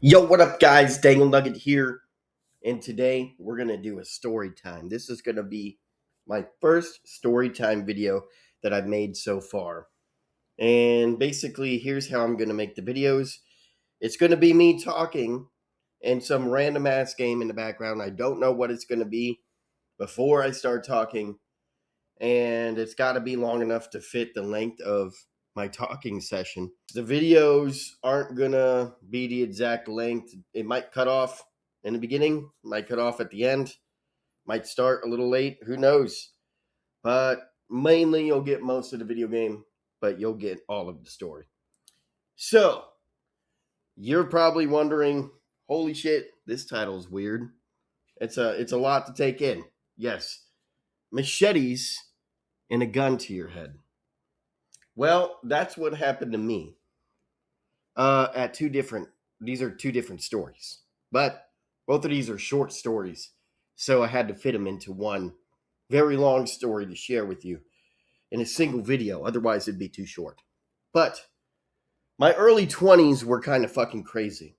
Yo, what up, guys? Dangle Nugget here, and today we're gonna do a story time. This is gonna be my first story time video that I've made so far. And basically, here's how I'm gonna make the videos. It's gonna be me talking and some random ass game in the background. I don't know what it's gonna be before I start talking, and it's got to be long enough to fit the length of my talking session. The videos aren't gonna be the exact length. It might cut off in the beginning, might cut off at the end, might start a little late, who knows. But mainly you'll get most of the video game, but you'll get all of the story. So, you're probably wondering, holy shit, this title's weird. It's a lot to take in. Yes. Machetes and a gun to your head. Well, that's what happened to me. These are two different stories, but both of these are short stories, so I had to fit them into one very long story to share with you in a single video. Otherwise, it'd be too short. But my early 20s were kind of fucking crazy,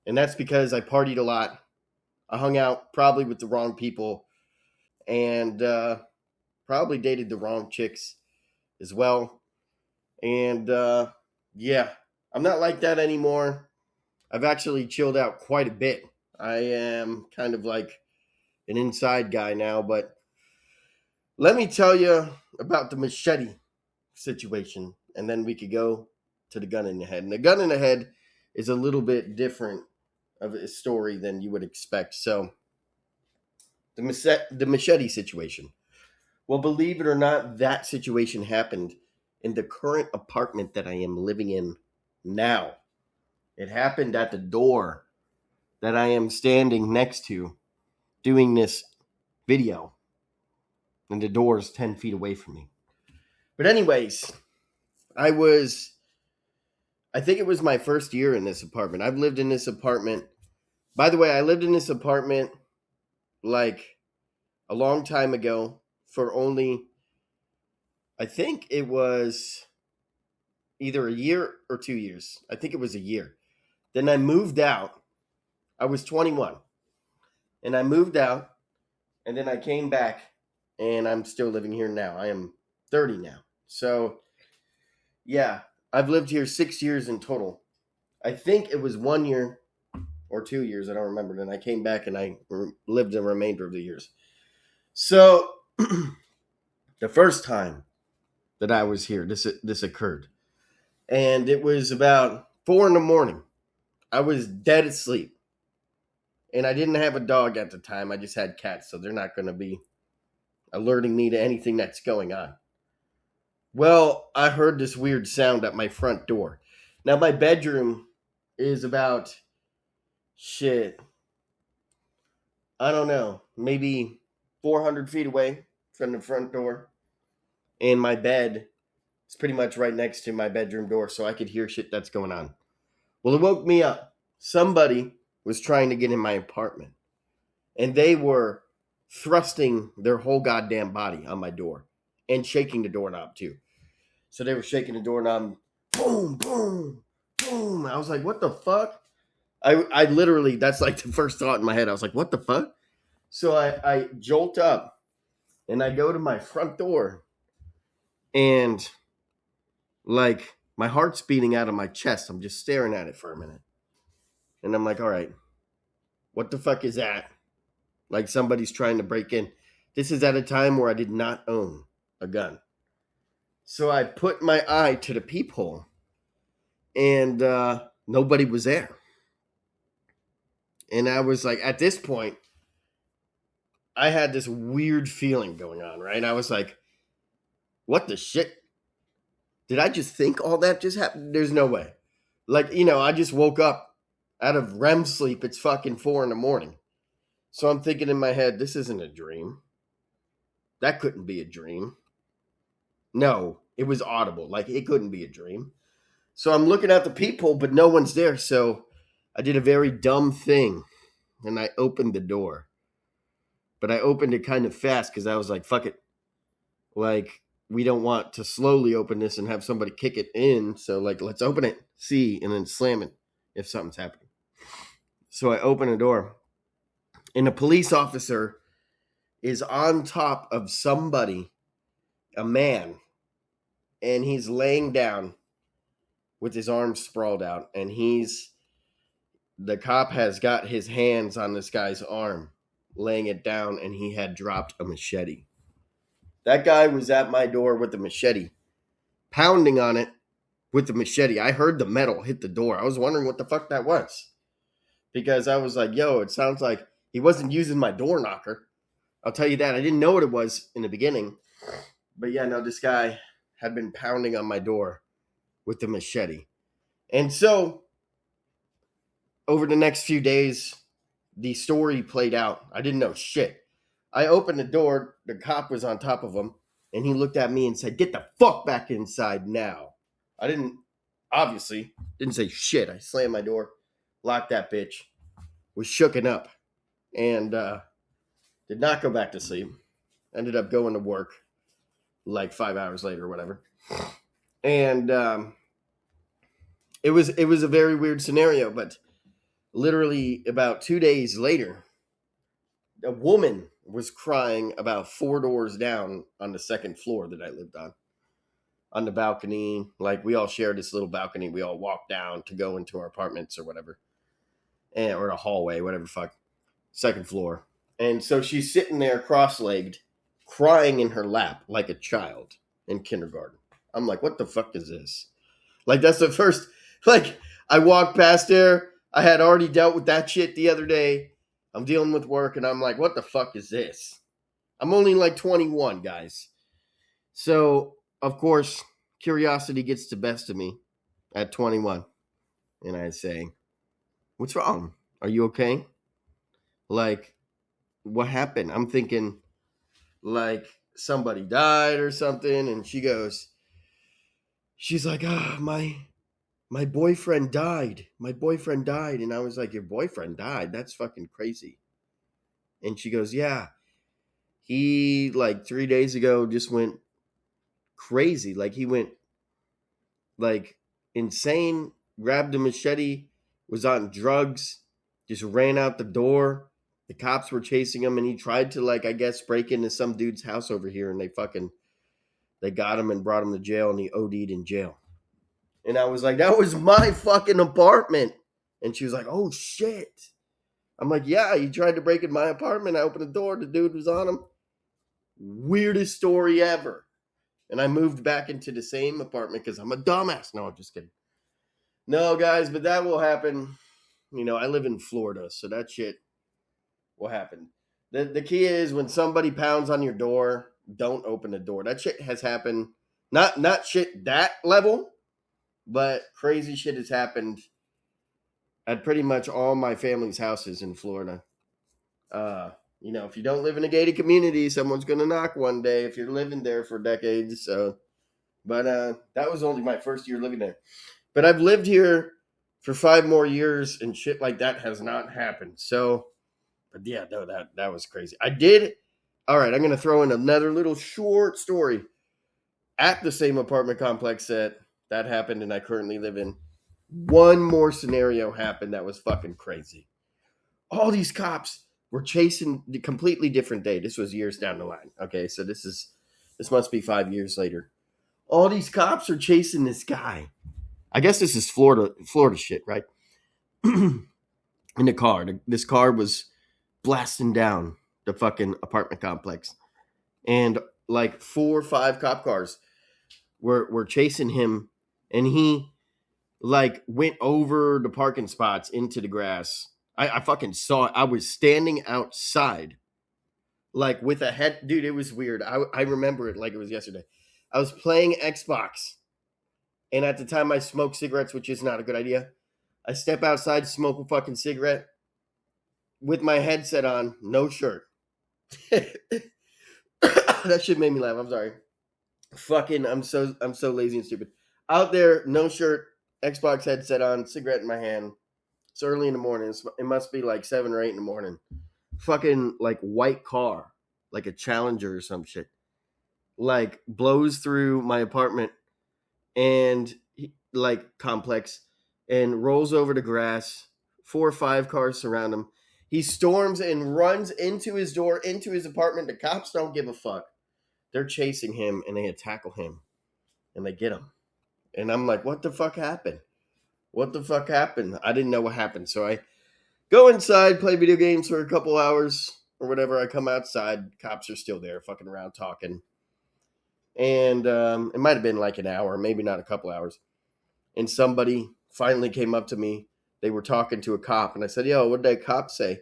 and that's because I partied a lot. I hung out probably with the wrong people, and probably dated the wrong chicks as well. And yeah, I'm not like that anymore. I've actually chilled out quite a bit. I am kind of like an inside guy now, but let me tell you about the machete situation, and then we could go to the gun in the head. And the gun in the head is a little bit different of a story than you would expect. So, the machete situation. Well, believe it or not, that situation happened in the current apartment that I am living in now. It happened at the door that I am standing next to doing this video. And the door is 10 feet away from me. But anyways, I think it was my first year in this apartment. I've lived in this apartment. By the way, I lived in this apartment like a long time ago for only, I think it was either a year or 2 years. I think it was a year. Then I moved out. I was 21. And I moved out. And then I came back. And I'm still living here now. I am 30 now. So, yeah. I've lived here 6 years in total. I think it was 1 year or 2 years. I don't remember. Then I came back and I lived the remainder of the years. So, the first time that I was here, this occurred. And it was about 4 a.m. I was dead asleep. And I didn't have a dog at the time. I just had cats, so they're not going to be alerting me to anything that's going on. Well, I heard this weird sound at my front door. Now, my bedroom is about, I don't know, maybe 400 feet away from the front door. And my bed is pretty much right next to my bedroom door, so I could hear shit that's going on. Well, it woke me up. Somebody was trying to get in my apartment, and they were thrusting their whole goddamn body on my door and shaking the doorknob too. So they were shaking the doorknob, boom, boom, boom. I was like, what the fuck? I literally, that's like the first thought in my head. I was like, what the fuck? So I jolt up and I go to my front door, and like my heart's beating out of my chest. I'm just staring at it for a minute. And I'm like, all right, what the fuck is that? Like somebody's trying to break in. This is at a time where I did not own a gun. So I put my eye to the peephole, and nobody was there. And I was like, at this point, I had this weird feeling going on, right? I was like, what the shit? Did I just think all that just happened? There's no way. Like, I just woke up out of REM sleep. It's fucking 4 a.m. So I'm thinking in my head, this isn't a dream. That couldn't be a dream. No, it was audible. Like, it couldn't be a dream. So I'm looking at the peephole, but no one's there. So I did a very dumb thing, and I opened the door. But I opened it kind of fast because I was like, fuck it. Like, we don't want to slowly open this and have somebody kick it in. So, like, let's open it, see, and then slam it if something's happening. So I open a door, and a police officer is on top of somebody, a man, and he's laying down with his arms sprawled out, and the cop has got his hands on this guy's arm, laying it down, and he had dropped a machete. That guy was at my door with a machete, pounding on it with the machete. I heard the metal hit the door. I was wondering what the fuck that was, because I was like, yo, it sounds like he wasn't using my door knocker. I'll tell you that. I didn't know what it was in the beginning. But yeah, no, this guy had been pounding on my door with the machete. And so, over the next few days, the story played out. I didn't know shit. I opened the door. The cop was on top of him. And he looked at me and said, get the fuck back inside now. I obviously, didn't say shit. I slammed my door, locked that bitch, was shooken up, and did not go back to sleep. Ended up going to work like 5 hours later or whatever. And it was a very weird scenario, but literally about 2 days later, a woman was crying about 4 doors down on the second floor that I lived on the balcony. Like, we all shared this little balcony. We all walked down to go into our apartments or whatever, or a hallway, whatever fuck, second floor. And so she's sitting there cross-legged, crying in her lap like a child in kindergarten. I'm like, what the fuck is this? Like, that's the first, like, I walked past there. I had already dealt with that shit the other day. I'm dealing with work, and I'm like, what the fuck is this? I'm only like 21, guys. So, of course, curiosity gets the best of me at 21. And I say, what's wrong? Are you okay? Like, what happened? I'm thinking, like, somebody died or something. And she's like, my boyfriend died. My boyfriend died. And I was like, your boyfriend died? That's fucking crazy. And she goes, yeah. He, like, 3 days ago just went crazy. Like, he went, like, insane, grabbed a machete, was on drugs, just ran out the door. The cops were chasing him, and he tried to, like, I guess, break into some dude's house over here, and they got him and brought him to jail, and he OD'd in jail. And I was like, that was my fucking apartment. And she was like, oh, shit. I'm like, yeah, he tried to break in my apartment. I opened the door. The dude was on him. Weirdest story ever. And I moved back into the same apartment because I'm a dumbass. No, I'm just kidding. No, guys, but that will happen. You know, I live in Florida, so that shit will happen. The key is when somebody pounds on your door, don't open the door. That shit has happened. Not shit that level, but crazy shit has happened at pretty much all my family's houses in Florida. You know, if you don't live in a gated community, someone's going to knock one day if you're living there for decades. So, but that was only my first year living there. But I've lived here for 5 more years, and shit like that has not happened. So, but yeah, no, that was crazy. I did. All right, I'm going to throw in another little short story. At the same apartment complex that happened and I currently live in, one more scenario happened that was fucking crazy. All these cops were chasing the completely different day. This was years down the line. Okay, so this must be 5 years later. All these cops are chasing this guy. I guess this is Florida shit, right? In the car. This car was blasting down the fucking apartment complex. And like 4 or 5 cop cars were chasing him. And he like went over the parking spots into the grass. I fucking saw it. I was standing outside, like with a head. Dude, it was weird. I remember it like it was yesterday. I was playing Xbox. And at the time I smoked cigarettes, which is not a good idea. I step outside, smoke a fucking cigarette with my headset on, no shirt. That shit made me laugh. I'm sorry. Fucking, I'm so lazy and stupid. Out there, no shirt, Xbox headset on, cigarette in my hand. It's early in the morning. It must be like 7 or 8 in the morning. Fucking like white car, like a Challenger or some shit, like blows through my apartment and like complex and rolls over the grass, 4 or 5 cars surround him. He storms and runs into his door, into his apartment. The cops don't give a fuck. They're chasing him and they tackle him and they get him. And I'm like, what the fuck happened? What the fuck happened? I didn't know what happened. So I go inside, play video games for a couple hours or whatever. I come outside. Cops are still there, fucking around, talking. And it might have been like an hour, maybe not a couple hours. And somebody finally came up to me. They were talking to a cop. And I said, yo, what did that cop say?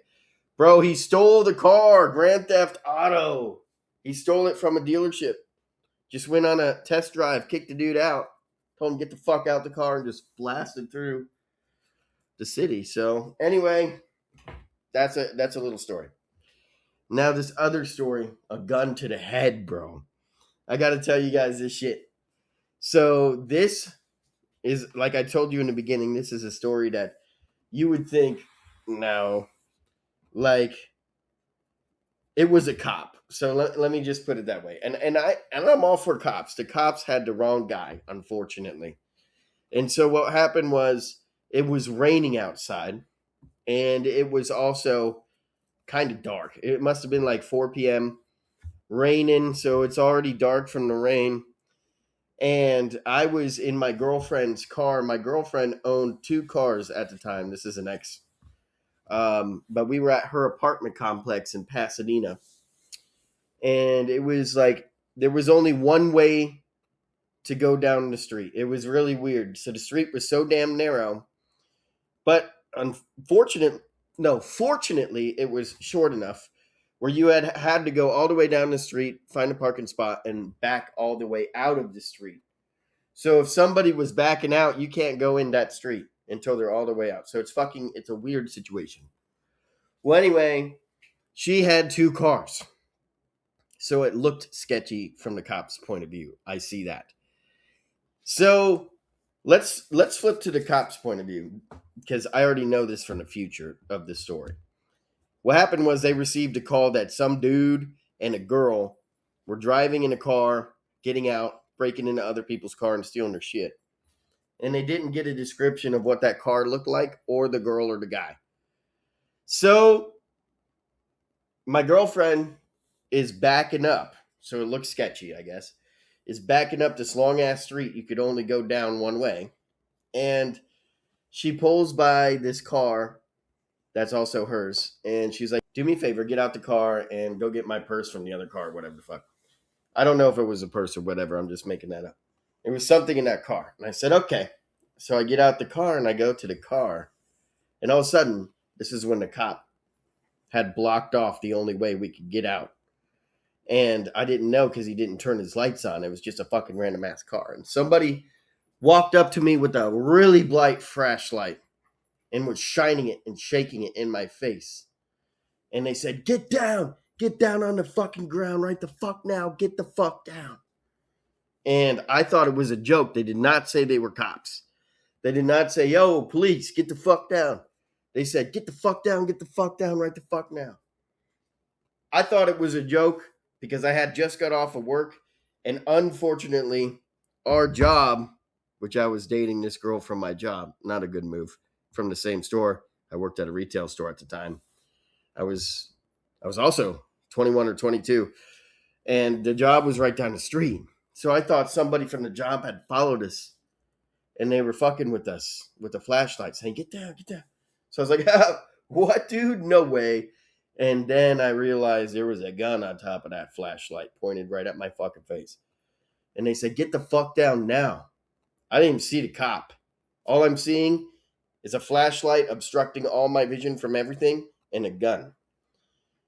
Bro, he stole the car. Grand Theft Auto. He stole it from a dealership. Just went on a test drive, kicked the dude out. Told him get the fuck out the car and just blasted through the city. So anyway, that's a little story. Now this other story, a gun to the head, bro. I got to tell you guys this shit. So this is, like I told you in the beginning, this is a story that you would think, no, like it was a cop. So let me just put it that way. And I'm all for cops. The cops had the wrong guy, unfortunately. And so what happened was it was raining outside and it was also kind of dark. It must have been like 4 p.m. raining, so it's already dark from the rain. And I was in my girlfriend's car. My girlfriend owned 2 cars at the time. This is an ex. But we were at her apartment complex in Pasadena. And it was like there was only one way to go down the street. It was really weird. So the street was so damn narrow. But fortunately, it was short enough where you had to go all the way down the street, find a parking spot, and back all the way out of the street. So if somebody was backing out, you can't go in that street until they're all the way out. So it's a weird situation. Well, anyway, she had 2 cars. So it looked sketchy from the cop's point of view. I see that. So let's flip to the cop's point of view, because I already know this from the future of this story. What happened was they received a call that some dude and a girl were driving in a car, getting out, breaking into other people's car and stealing their shit. And they didn't get a description of what that car looked like or the girl or the guy. So my girlfriend is backing up. So it looks sketchy, I guess. Is backing up this long ass street. You could only go down one way. And she pulls by this car that's also hers. And she's like, do me a favor, get out the car and go get my purse from the other car, whatever the fuck. I don't know if it was a purse or whatever. I'm just making that up. It was something in that car. And I said, okay. So I get out the car and I go to the car. And all of a sudden, this is when the cop had blocked off the only way we could get out. And I didn't know because he didn't turn his lights on. It was just a fucking random ass car. And somebody walked up to me with a really bright flashlight and was shining it and shaking it in my face. And they said, get down on the fucking ground right the fuck now, get the fuck down. And I thought it was a joke. They did not say they were cops. They did not say, yo, police, get the fuck down. They said, get the fuck down right the fuck now. I thought it was a joke because I had just got off of work. And unfortunately, our job, which I was dating this girl from my job, not a good move, from the same store. I worked at a retail store at the time. I was also 21 or 22. And the job was right down the street. So I thought somebody from the job had followed us. And they were fucking with us with a flashlight saying, get down. So I was like, what, dude? No way. And then I realized there was a gun on top of that flashlight pointed right at my fucking face. And they said, get the fuck down now. I didn't even see the cop. All I'm seeing is a flashlight obstructing all my vision from everything and a gun.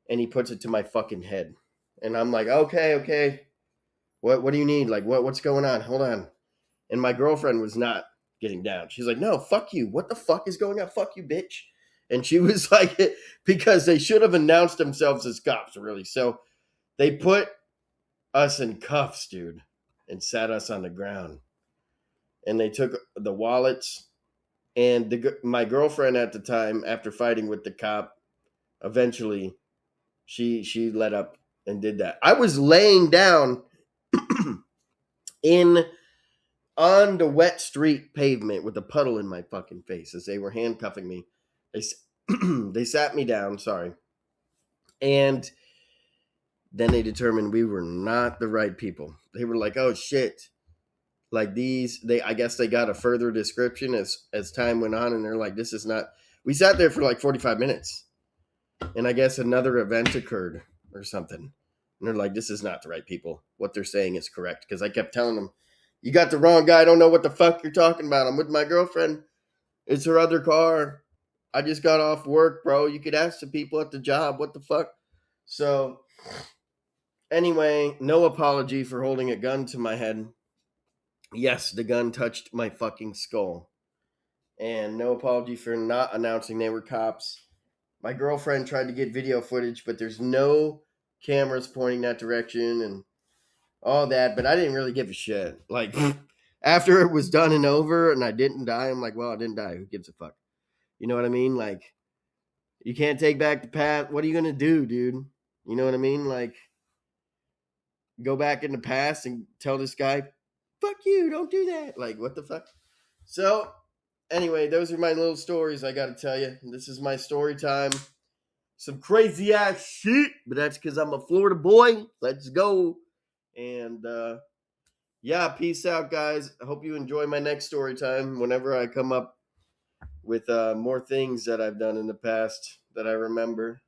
And he puts it to my fucking head. And I'm like, okay. What do you need? Like, what's going on? Hold on. And my girlfriend was not getting down. She's like, no, fuck you. What the fuck is going on? Fuck you, bitch. And she was like, because they should have announced themselves as cops, really. So they put us in cuffs, dude, and sat us on the ground. And they took the wallets. And my girlfriend at the time, after fighting with the cop, eventually she let up and did that. I was laying down on the wet street pavement with a puddle in my fucking face as they were handcuffing me They they sat me down, sorry, and then they determined we were not the right people. They were like, "Oh shit." Like these, they I guess they got a further description as time went on, and they're like, "This is not." We sat there for like 45 minutes, and I guess another event occurred or something, and they're like, "This is not the right people. What they're saying is correct." Because I kept telling them, "You got the wrong guy. I don't know what the fuck you're talking about. I'm with my girlfriend. It's her other car. I just got off work, bro. You could ask the people at the job. What the fuck?" So anyway, no apology for holding a gun to my head. Yes, the gun touched my fucking skull. And no apology for not announcing they were cops. My girlfriend tried to get video footage, but there's no cameras pointing that direction and all that. But I didn't really give a shit. Like, after it was done and over and I didn't die, I'm like, well, I didn't die. Who gives a fuck? You know what I mean? Like, you can't take back the past. What are you going to do, dude? You know what I mean? Like, go back in the past and tell this guy, fuck you, don't do that. Like, what the fuck? So, anyway, those are my little stories I got to tell you. This is my story time. Some crazy ass shit, but that's because I'm a Florida boy. Let's go. And, yeah, peace out, guys. I hope you enjoy my next story time whenever I come up with more things that I've done in the past that I remember.